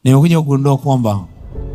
Nimekuja kugundua kwamba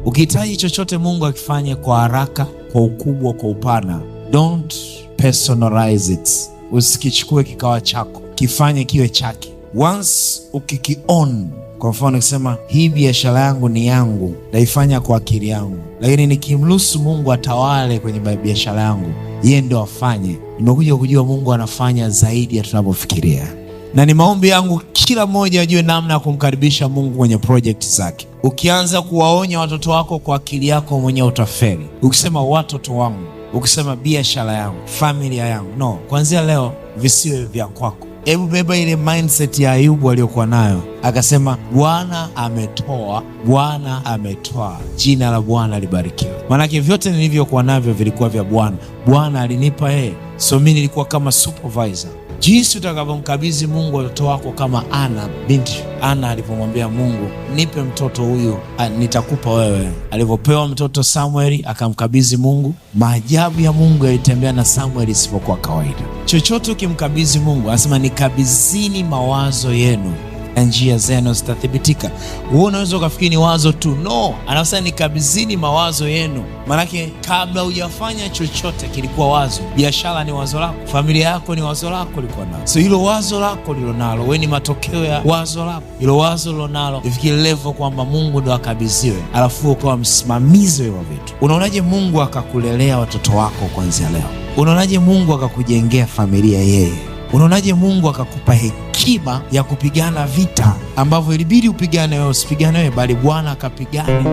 ukihitaji chochote Mungu akifanye kwa haraka, kwa ukubwa, kwa upana, don't personalize it. Usikichukue kikawa chako, kifanye kiwe chake. Once ukiki-own, kwa mfano ukisema hii biashara yangu ni yangu, naifanya kwa akili yangu, lakini nikimruhusu Mungu atawale kwenye biashara yangu, yeye ndio afanye. Nimekuja kujua Mungu anafanya zaidi ya tunavyofikiria. Na ni maombi yangu kila mmoja ajue namna ya kumkaribisha Mungu kwenye project zake. Ukianza kuwaonya watoto wako kwa akili yako mwenyewe utafeli. Ukisema watoto wangu, ukisema biashara yangu, familia yangu, no, kuanzia leo visiwe vya kwako. Hebu beba ile mindset ya Ayubu aliyokuwa nayo, akasema Bwana ametoa, Bwana ametoa, jina la Bwana libarikiwe. Maanake vyote nilivyokuwa navyo vilikuwa vya Bwana. Bwana alinipa yeye, so mimi nilikuwa kama supervisor. Jinsi utakavyomkabidhi Mungu watoto wako, kama Ana binti Ana alipomwambia Mungu, nipe mtoto huyu nitakupa wewe. Alivyopewa mtoto Samueli akamkabidhi Mungu. Maajabu ya Mungu yalitembea na Samueli isipokuwa kawaida. Chochote ukimkabidhi Mungu, anasema nikabidhini mawazo yenu na njia zenu zitathibitika. Wewe unaweza ukafikiri ni wazo tu, no, anasema nikabidhini mawazo yenu. Manake kabla hujafanya chochote kilikuwa wazo. Biashara ni wazo lako, familia yako ni wazo lako ulikuwa nalo. So hilo wazo lako lilonalo wewe ni matokeo ya wazo lako. Hilo wazo lilonalo ifikiri level kwamba Mungu ndo akabidhiwe, alafu ukawa msimamizi wa vitu. Unaonaje Mungu akakulelea watoto wako kuanzia leo? Unaonaje Mungu akakujengea familia yeye? Unaonaje Mungu akakupa hekima ya kupigana vita ambavyo ilibidi upigane wewe, usipigane wewe, bali Bwana akapigane.